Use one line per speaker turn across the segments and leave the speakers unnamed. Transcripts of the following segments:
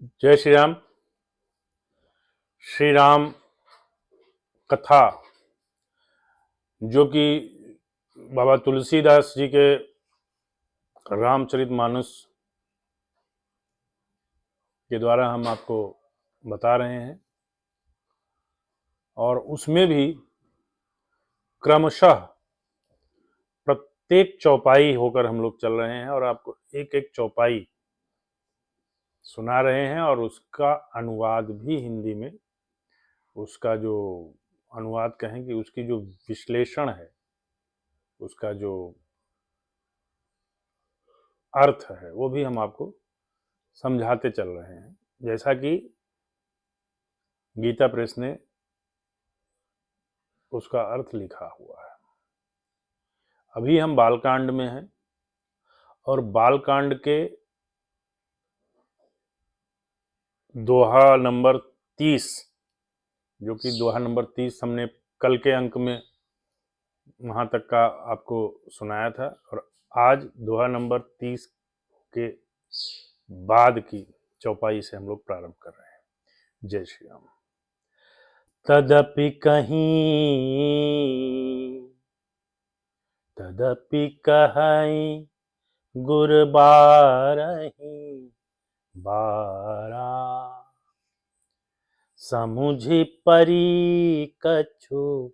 जय श्री राम। श्री राम कथा जो कि बाबा तुलसीदास जी के रामचरितमानस के द्वारा हम आपको बता रहे हैं, और उसमें भी क्रमशः प्रत्येक चौपाई होकर हम लोग चल रहे हैं और आपको एक एक चौपाई सुना रहे हैं, और उसका अनुवाद भी हिंदी में, उसका जो अनुवाद कहेंगे, उसकी जो विश्लेषण है, उसका जो अर्थ है, वो भी हम आपको समझाते चल रहे हैं, जैसा कि गीता प्रेस ने उसका अर्थ लिखा हुआ है। अभी हम बालकांड में हैं और बालकांड के दोहा नंबर 30, जो कि दोहा नंबर 30 हमने कल के अंक में वहां तक का आपको सुनाया था, और आज दोहा नंबर 30 के बाद की चौपाई से हम लोग प्रारंभ कर रहे हैं। जय श्री राम। तदपि कहीं गुर बारहि बारा, समुझि परी कछु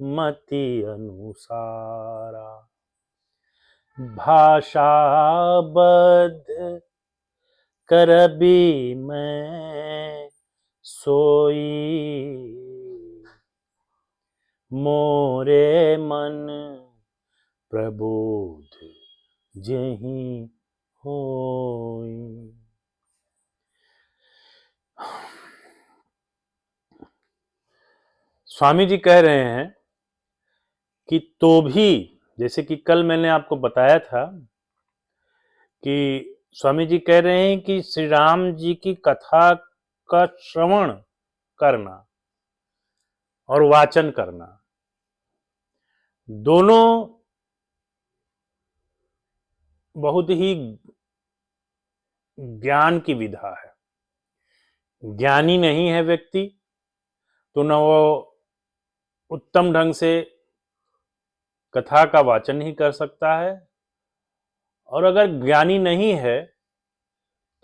मति अनुसारा। भाषा बद्ध करबी मैं सोई, मोरे मन प्रबोध जेहि होई। स्वामी जी कह रहे हैं कि तो भी, जैसे कि कल मैंने आपको बताया था कि स्वामी जी कह रहे हैं कि श्री राम जी की कथा का श्रवण करना और वाचन करना दोनों बहुत ही ज्ञान की विधा है। ज्ञानी नहीं है व्यक्ति तो न वो उत्तम ढंग से कथा का वाचन ही कर सकता है, और अगर ज्ञानी नहीं है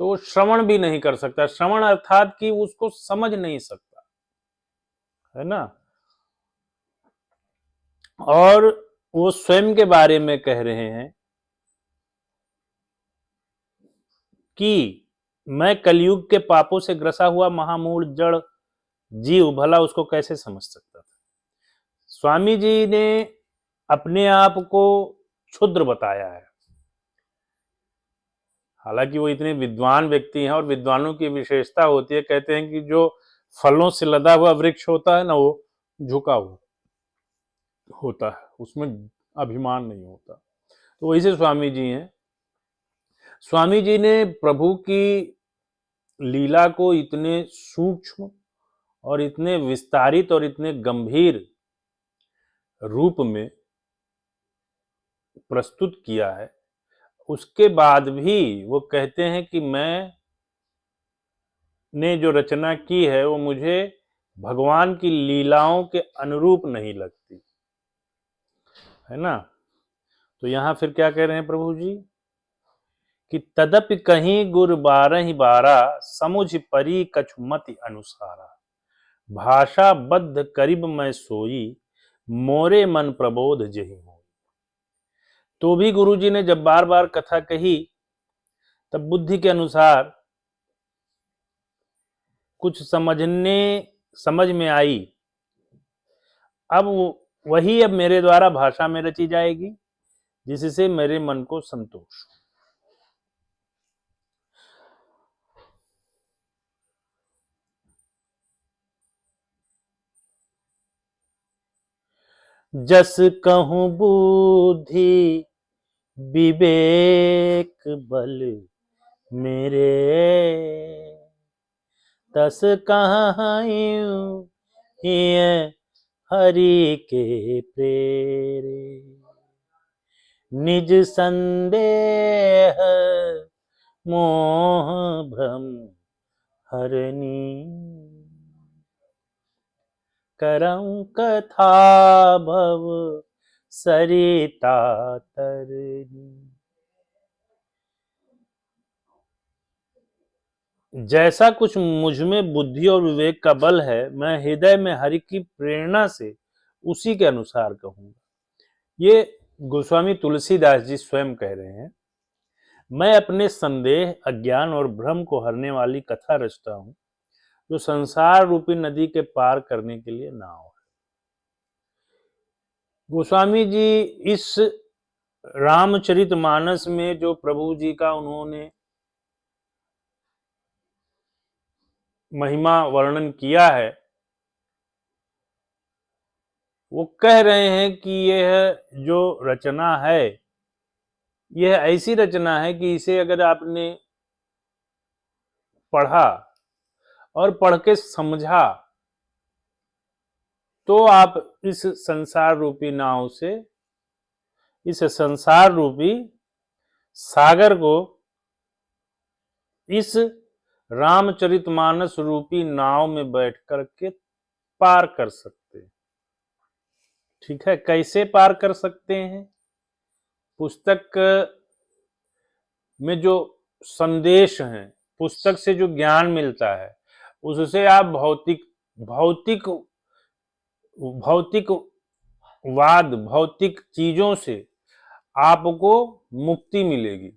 तो वो श्रवण भी नहीं कर सकता। श्रवण अर्थात कि उसको समझ नहीं सकता, है ना। और वो स्वयं के बारे में कह रहे हैं कि मैं कलयुग के पापों से ग्रसा हुआ महामूढ़ जड़ जीव भला उसको कैसे समझ सकता था। स्वामी जी ने अपने आप को क्षुद्र बताया है, हालांकि वो इतने विद्वान व्यक्ति हैं, और विद्वानों की विशेषता होती है, कहते हैं कि जो फलों से लदा हुआ वृक्ष होता है ना, वो झुका हुआ होता है, उसमें अभिमान नहीं होता। तो वैसे स्वामी जी हैं। स्वामी जी ने प्रभु की लीला को इतने सूक्ष्म और इतने विस्तारित और इतने गंभीर रूप में प्रस्तुत किया है, उसके बाद भी वो कहते हैं कि मैं ने जो रचना की है वो मुझे भगवान की लीलाओं के अनुरूप नहीं लगती, है ना। तो यहां फिर क्या कह रहे हैं प्रभु जी कि तदपि कहीं गुर बारहि बारा, समुझ परी कछु मति अनुसारा। भाषा बद्ध करिब मैं सोई, मोरे मन प्रबोध जेहि होई। तो भी गुरुजी ने जब बार बार कथा कही तब बुद्धि के अनुसार कुछ समझ में आई। अब वही अब मेरे द्वारा भाषा में रची जाएगी, जिससे मेरे मन को संतोष। जस कहूं बुद्धि विवेक बल मेरे, तस कहायूं हिय हरि के प्रेरे। निज संदेह मोह भ्रम हरनी करऊं कथा भव सरिता तरनी। जैसा कुछ मुझ में बुद्धि और विवेक का बल है, मैं हृदय में हरि की प्रेरणा से उसी के अनुसार कहूंगा। ये गोस्वामी तुलसीदास जी स्वयं कह रहे हैं। मैं अपने संदेह, अज्ञान और भ्रम को हरने वाली कथा रचता हूं, जो संसार रूपी नदी के पार करने के लिए नाव है। गोस्वामी जी इस रामचरितमानस में जो प्रभु जी का उन्होंने महिमा वर्णन किया है, वो कह रहे हैं कि यह जो रचना है, यह ऐसी रचना है कि इसे अगर आपने पढ़ा और पढ़ के समझा तो आप इस संसार रूपी नाव से, इस संसार रूपी सागर को इस रामचरितमानस रूपी नाव में बैठ करके पार कर सकते हैं। ठीक है, कैसे पार कर सकते हैं? पुस्तक में जो संदेश हैं, पुस्तक से जो ज्ञान मिलता है, उससे आप भौतिक चीजों से आपको मुक्ति मिलेगी।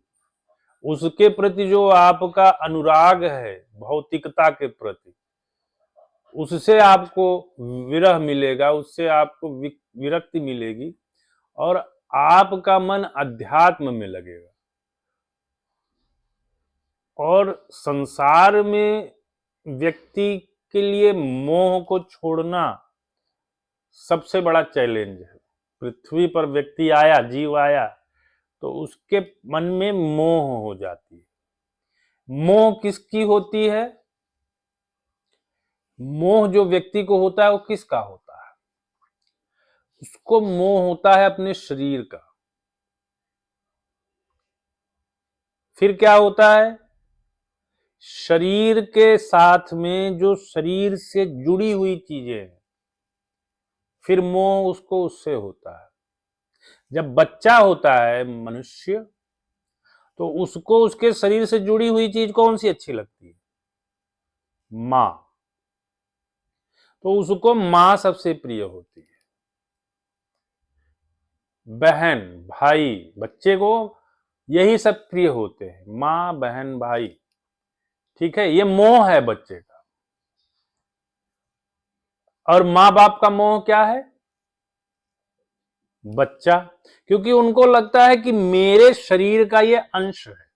उसके प्रति जो आपका अनुराग है भौतिकता के प्रति, उससे आपको विरह मिलेगा, उससे आपको विरक्ति मिलेगी और आपका मन अध्यात्म में लगेगा। और संसार में व्यक्ति के लिए मोह को छोड़ना सबसे बड़ा चैलेंज है। पृथ्वी पर व्यक्ति आया, जीव आया, तो उसके मन में मोह हो जाती है। मोह किसकी होती है? मोह जो व्यक्ति को होता है वो किसका होता है? उसको मोह होता है अपने शरीर का। फिर क्या होता है? शरीर के साथ में जो शरीर से जुड़ी हुई चीजें हैं, फिर मोह उसको उससे होता है। जब बच्चा होता है मनुष्य, तो उसको उसके शरीर से जुड़ी हुई चीज कौन सी अच्छी लगती है? मां। तो उसको मां सबसे प्रिय होती है। बहन, भाई, बच्चे को यही सब प्रिय होते हैं, मां, बहन, भाई। ठीक है, ये मोह है बच्चे का। और मां बाप का मोह क्या है? बच्चा, क्योंकि उनको लगता है कि मेरे शरीर का ये अंश है।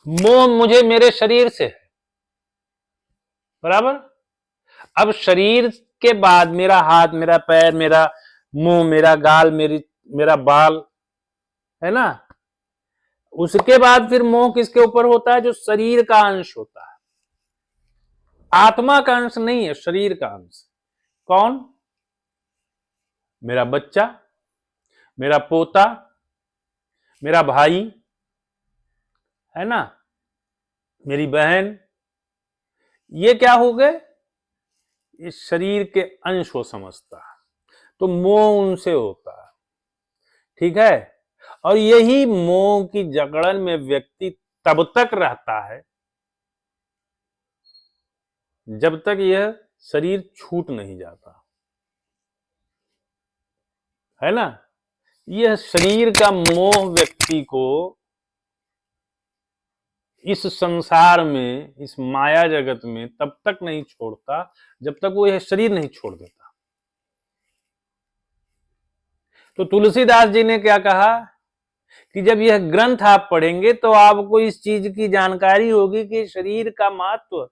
मोह मुझे मेरे शरीर से है, बराबर। अब शरीर के बाद मेरा हाथ, मेरा पैर, मेरा मुंह, मेरा गाल, मेरा बाल, है ना। उसके बाद फिर मोह किसके ऊपर होता है? जो शरीर का अंश होता है। आत्मा का अंश नहीं है, शरीर का अंश। कौन? मेरा बच्चा, मेरा पोता, मेरा भाई, है ना, मेरी बहन। ये क्या हो गए? इस शरीर के अंश को समझता है, तो मोह उनसे होता है। ठीक है, और यही मोह की जकड़न में व्यक्ति तब तक रहता है जब तक यह शरीर छूट नहीं जाता, है ना। यह शरीर का मोह व्यक्ति को इस संसार में, इस माया जगत में तब तक नहीं छोड़ता जब तक वो यह शरीर नहीं छोड़ देता। तो तुलसीदास जी ने क्या कहा कि जब यह ग्रंथ आप पढ़ेंगे तो आपको इस चीज की जानकारी होगी कि शरीर का महत्व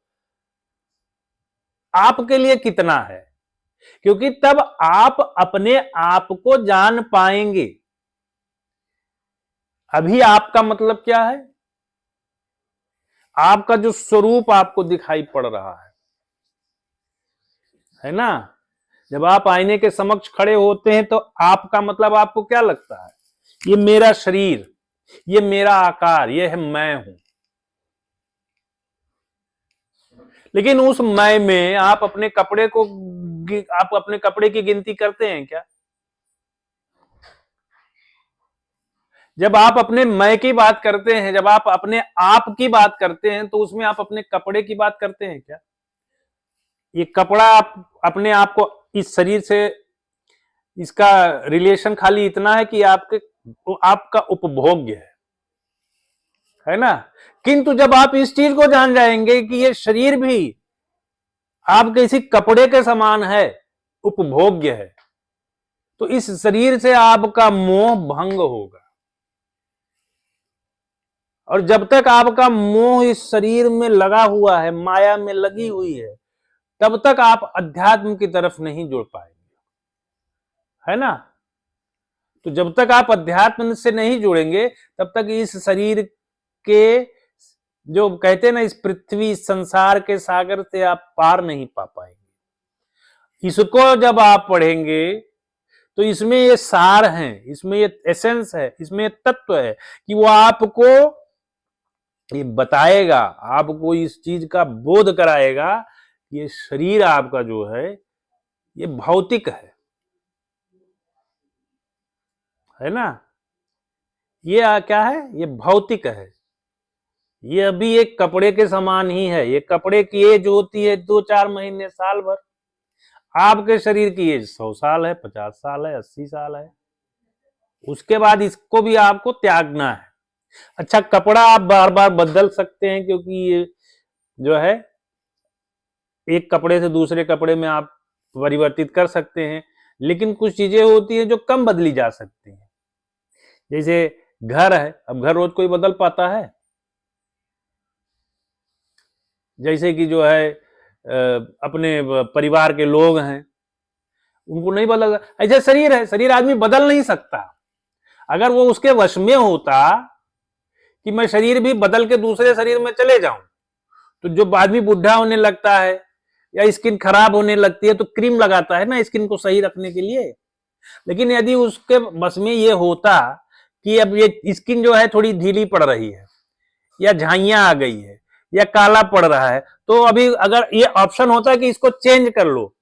आपके लिए कितना है, क्योंकि तब आप अपने आप को जान पाएंगे। अभी आपका मतलब क्या है? आपका जो स्वरूप आपको दिखाई पड़ रहा है ना। जब आप आईने के समक्ष खड़े होते हैं तो आपका मतलब आपको क्या लगता है? ये मेरा शरीर, ये मेरा आकार, ये है मैं हूं। लेकिन उस मैं में आप अपने कपड़े की गिनती करते हैं क्या? जब आप अपने मैं की बात करते हैं, जब आप अपने आप की बात करते हैं, तो उसमें आप अपने कपड़े की बात करते हैं क्या? ये कपड़ा आप अपने आप को इस शरीर से, इसका रिलेशन खाली इतना है कि आपका उपभोग्य है ना? किंतु जब आप इस चीज को जान जाएंगे कि ये शरीर भी आपके इसी कपड़े के समान है, उपभोग्य है, तो इस शरीर से आपका मोह भंग होगा। और जब तक आपका मोह इस शरीर में लगा हुआ है, माया में लगी हुई है, तब तक आप अध्यात्म की तरफ नहीं जुड़ पाएंगे, है ना? तो जब तक आप अध्यात्म से नहीं जुड़ेंगे, तब तक इस शरीर के, जो कहते हैं ना, इस पृथ्वी संसार के सागर से आप पार नहीं पा पाएंगे। इसको जब आप पढ़ेंगे तो इसमें ये सार है, इसमें ये एसेंस है, इसमें ये तत्व है कि वो आपको ये बताएगा, आपको इस चीज का बोध कराएगा, ये शरीर आपका जो है ये भौतिक है ना? ये क्या है? ये भौतिक है। ये अभी एक कपड़े के समान ही है। ये कपड़े की एज होती है 2-4 महीने, साल भर। आपके शरीर की एज 100 साल है, 50 साल है, 80 साल है। उसके बाद इसको भी आपको त्यागना है। अच्छा, कपड़ा आप बार बार बदल सकते हैं, क्योंकि ये जो है एक कपड़े से दूसरे कपड़े में आप परिवर्तित कर सकते हैं, लेकिन कुछ चीजें होती हैं जो कम बदली जा सकती हैं। जैसे घर है, अब घर रोज कोई बदल पाता है? जैसे कि जो है अपने परिवार के लोग हैं, उनको नहीं बदल। ऐसे शरीर है, शरीर आदमी बदल नहीं सकता। अगर वो उसके वश में होता कि मैं शरीर भी बदल के दूसरे शरीर में चले जाऊं, तो जो आदमी बुढ़ा होने लगता है या स्किन खराब होने लगती है तो क्रीम लगाता है ना, स्किन को सही रखने के लिए। लेकिन यदि उसके बस में ये होता कि अब ये स्किन जो है थोड़ी ढीली पड़ रही है, या झाइयां आ गई है, या काला पड़ रहा है, तो अभी अगर ये ऑप्शन होता कि इसको चेंज कर लो,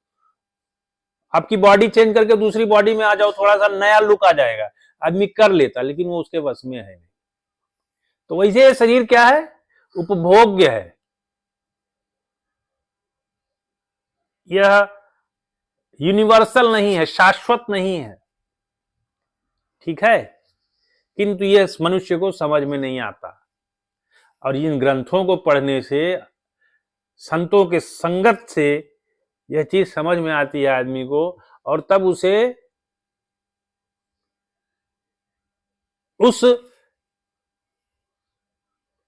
आपकी बॉडी चेंज करके दूसरी बॉडी में आ जाओ, थोड़ा सा नया लुक आ जाएगा, आदमी कर लेता, लेकिन वो उसके बस में है नहीं। तो वैसे ये शरीर क्या है? उपभोग्य है। यह यूनिवर्सल नहीं है, शाश्वत नहीं है, ठीक है? किंतु यह मनुष्य को समझ में नहीं आता, और इन ग्रंथों को पढ़ने से, संतों के संगत से यह चीज समझ में आती है आदमी को, और तब उसे उस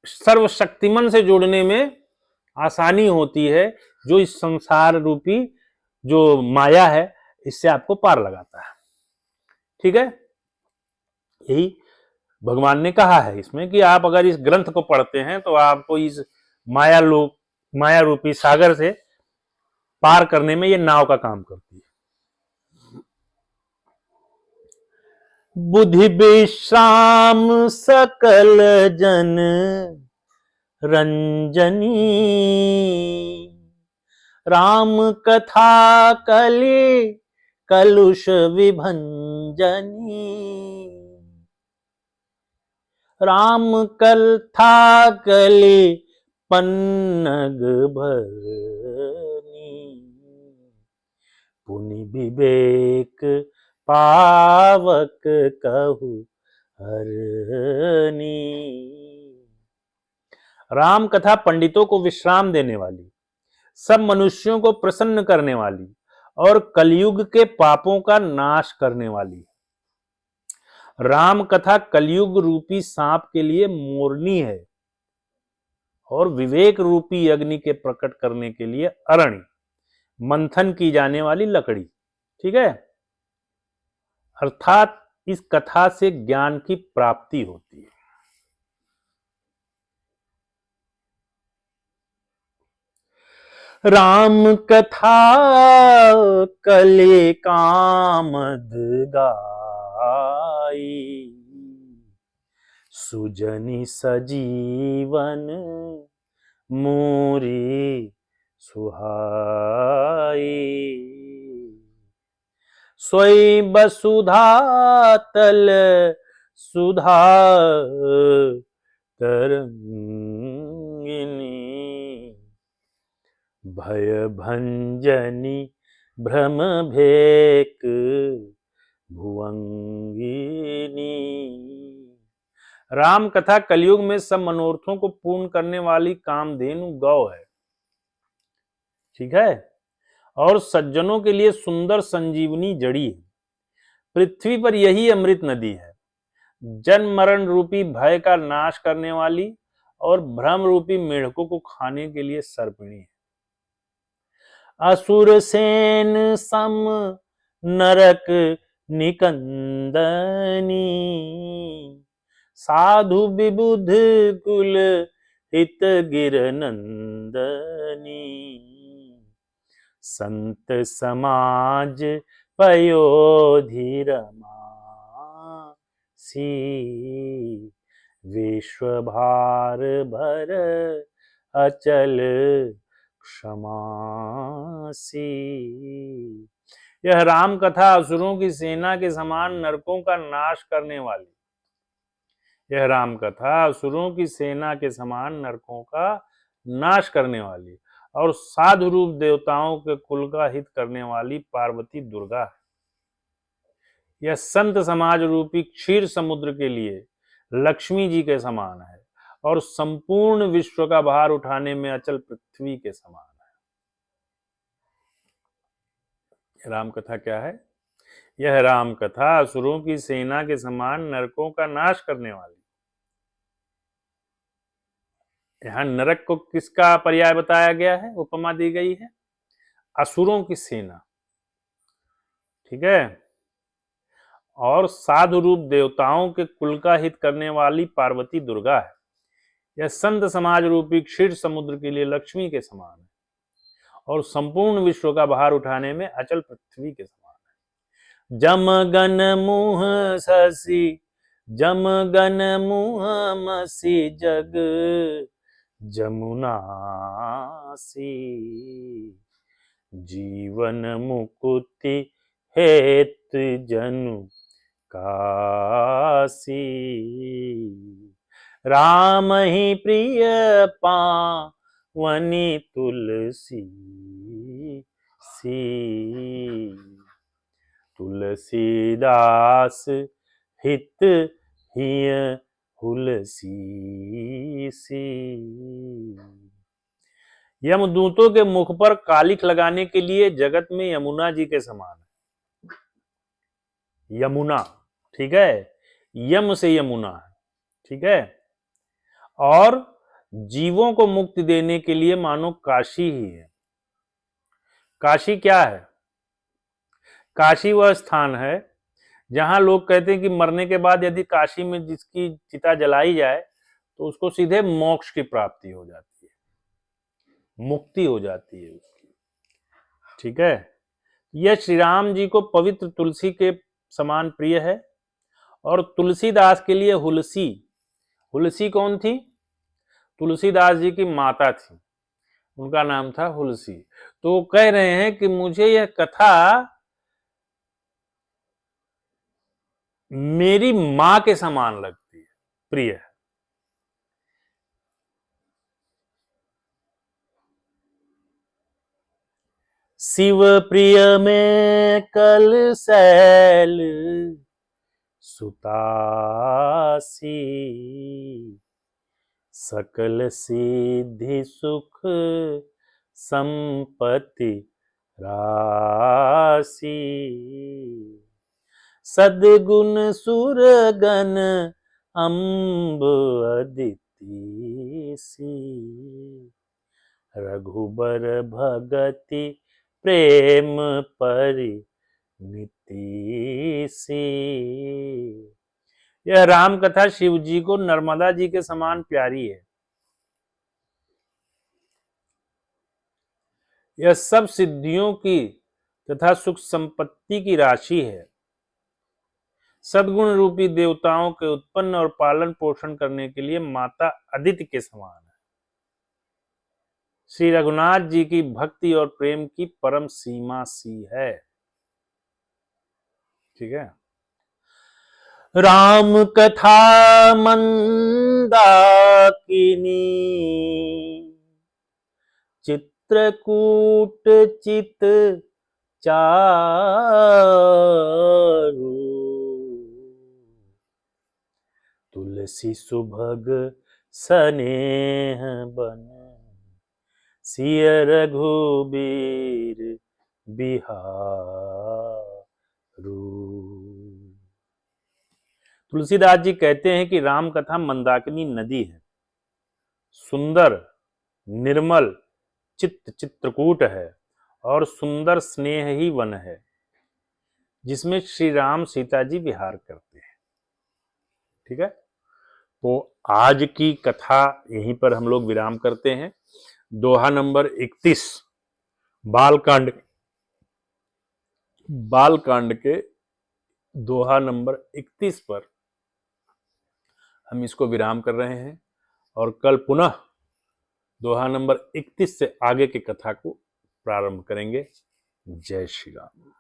सर्वशक्तिमान से जुड़ने में आसानी होती है, जो इस संसार रूपी जो माया है, इससे आपको पार लगाता है। ठीक है? यही भगवान ने कहा है इसमें कि आप अगर इस ग्रंथ को पढ़ते हैं तो आपको इस माया रूपी सागर से पार करने में ये नाव का काम करती है। बुद्धि विश्राम सकल जन रंजनी, राम कथा कली कलुष विभंजनी, राम कथा कली पन्नग भरनी, पुनि विवेक पावक कहु हरनी। राम कथा पंडितों को विश्राम देने वाली, सब मनुष्यों को प्रसन्न करने वाली, और कलयुग के पापों का नाश करने वाली। राम कथा कलयुग रूपी सांप के लिए मोरनी है, और विवेक रूपी अग्नि के प्रकट करने के लिए अरण्य, मंथन की जाने वाली लकड़ी। ठीक है? अर्थात इस कथा से ज्ञान की प्राप्ति होती है। राम कथा कले कामद गाई, सुजनि सजीवन मोरी सुहाई। सोई वसुधा तल सुधा तरंगिनी, भय भंजनी भ्रम भेक भुवंगिनी। राम कथा कलयुग में सब मनोरथों को पूर्ण करने वाली कामधेनु गौ है, ठीक है, और सज्जनों के लिए सुंदर संजीवनी जड़ी है। पृथ्वी पर यही अमृत नदी है, जन्म मरण रूपी भय का नाश करने वाली और भ्रम रूपी मेढकों को खाने के लिए सर्पिणी है। असुर सेन सम नरक निकंदनी, साधु विबुध कुल हित गिर नंदनी, संत समाज पयोधि रमासी, विश्व भार भर अचल क्षमासी। यह राम कथा असुरों की सेना के समान नरकों का नाश करने वाली, यह राम कथा असुरों की सेना के समान नरकों का नाश करने वाली और साधु रूप देवताओं के कुल का हित करने वाली पार्वती दुर्गा है। यह संत समाज रूपी क्षीर समुद्र के लिए लक्ष्मी जी के समान है और संपूर्ण विश्व का भार उठाने में अचल पृथ्वी के समान है। राम कथा क्या है? यह राम कथा असुरों की सेना के समान नरकों का नाश करने वाली। यहां नरक को किसका पर्याय बताया गया है, उपमा दी गई है? असुरों की सेना, ठीक है, और साधु रूप देवताओं के कुल का हित करने वाली पार्वती दुर्गा है। यह संत समाज रूपी क्षीर समुद्र के लिए लक्ष्मी के समान है और संपूर्ण विश्व का भार उठाने में अचल पृथ्वी के समान है। जम गन मुह ससी, जम गन मुह मसी, जग जमुनासी, जीवन मुकुति हेत जनु कासी, राम ही प्रिय पावनी तुलसी सी, तुलसीदास हित हिय हुलसी सी। यमदूतों के मुख पर कालिख लगाने के लिए जगत में यमुना जी के समान है। यमुना, ठीक है, यम से यमुना है, ठीक है, और जीवों को मुक्ति देने के लिए मानो काशी ही है। काशी क्या है? काशी वह स्थान है जहां लोग कहते हैं कि मरने के बाद यदि काशी में जिसकी चिता जलाई जाए तो उसको सीधे मोक्ष की प्राप्ति हो जाती है, मुक्ति हो जाती है उसकी, ठीक है। यह श्री राम जी को पवित्र तुलसी के समान प्रिय है और तुलसीदास के लिए हुलसी, हुलसी कौन थी? तुलसीदास जी की माता थी, उनका नाम था हुलसी। तो वो कह रहे हैं कि मुझे यह कथा मेरी मां के समान लगती है, प्रिय है। शिव प्रिय में कल सैल सुतासी, सकल सिद्धि सुख संपत्ति राशि, सद्गुण सुरगन अम्ब अदिति सी, रघुबर भगति प्रेम परिणति सी। यह राम कथा शिव जी को नर्मदा जी के समान प्यारी है। यह सब सिद्धियों की तथा सुख संपत्ति की राशि है। सद्गुण रूपी देवताओं के उत्पन्न और पालन पोषण करने के लिए माता अदिति के समान है। श्री रघुनाथ जी की भक्ति और प्रेम की परम सीमा सी है। ठीक है। राम कथा मंदाकिनी चित्रकूट चित चारु तुलसी सुभग सनेह बन सिय रघुबीर बिहारू। तुलसीदास जी कहते हैं कि राम कथा मंदाकिनी नदी है, सुंदर निर्मल चित्रकूट है और सुंदर स्नेह ही वन है जिसमें श्री राम सीता जी विहार करते हैं। ठीक है। तो आज की कथा यहीं पर हम लोग विराम करते हैं। दोहा नंबर 31 बालकांड के दोहा नंबर 31 पर हम इसको विराम कर रहे हैं और कल पुनः दोहा नंबर 31 से आगे की कथा को प्रारंभ करेंगे। जय श्री राम।